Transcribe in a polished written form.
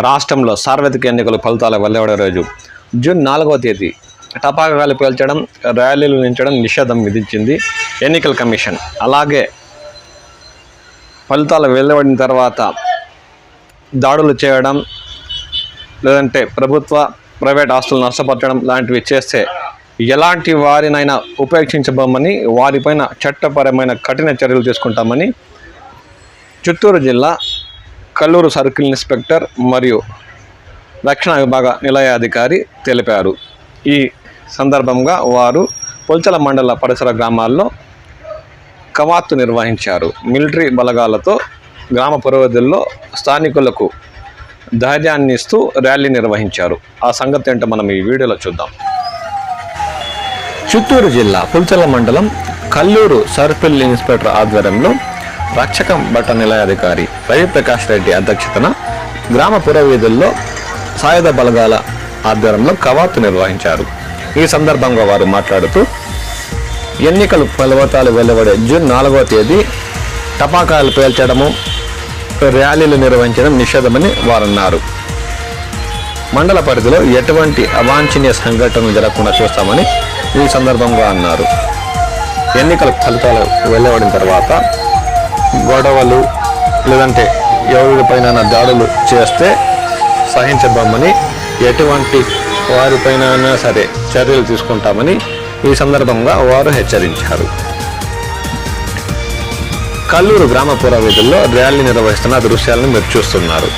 రాష్ట్రంలో సార్వత్రిక ఎన్నికల ఫలితాల వెలువడే రోజు జూన్ 4వ తేదీ టపాకాయలు పేల్చడం, ర్యాలీలు నిర్వహించడం నిషేధం విధించింది ఎన్నికల కమిషన్. అలాగే ఫలితాలు వెలువడిన తర్వాత దాడులు చేయడం, లేదంటే ప్రభుత్వ ప్రైవేట్ ఆస్తులు నష్టపరచడం లాంటివి చేస్తే ఎలాంటి వారినైనా ఉపేక్షించబోమని, వారిపైన చట్టపరమైన కఠిన చర్యలు తీసుకుంటామని చిత్తూరు జిల్లా కల్లూరు సర్కిల్ ఇన్స్పెక్టర్ మరియు రక్షణ విభాగ నిలయాధికారి తెలిపారు. ఈ సందర్భంగా వారు పొల్చల మండల పరిసర గ్రామాల్లో కవాతు నిర్వహించారు. మిలిటరీ బలగాలతో గ్రామ పురోగతుల్లో స్థానికులకు ధైర్యాన్ని ఇస్తూ ర్యాలీ నిర్వహించారు. ఆ సంగతి ఏంటో మనం ఈ వీడియోలో చూద్దాం. చిత్తూరు జిల్లా పుల్చల మండలం కల్లూరు సర్కిల్ ఇన్స్పెక్టర్ ఆధ్వర్యంలో రక్షక భట నిలయాధికారి రవిప్రకాష్ రెడ్డి అధ్యక్షతన గ్రామ పురవీధుల్లో సాయుధ బలగాల ఆధ్వర్యంలో కవాతు నిర్వహించారు. ఈ సందర్భంగా వారు మాట్లాడుతూ ఎన్నికల ఫలితాలు వెలువడే జూన్ 4వ తేదీ టపాకాయలు పేల్చడము, ర్యాలీలు నిర్వహించడం నిషేధమని వారన్నారు. మండల పరిధిలో ఎటువంటి అవాంఛనీయ సంఘటనలు జరగకుండా చూస్తామని ఈ సందర్భంగా అన్నారు. ఎన్నికల ఫలితాలు వెలువడిన తర్వాత గొడవలు లేదంటే ఎవరిపైన దాడులు చేస్తే సహించబోమని, ఎటువంటి వారిపైన సరే చర్యలు తీసుకుంటామని ఈ సందర్భంగా వారు హెచ్చరించారు. కల్లూరు గ్రామ పురవీధుల్లో ర్యాలీ నిర్వహిస్తున్న దృశ్యాలను మీరు చూస్తున్నారు.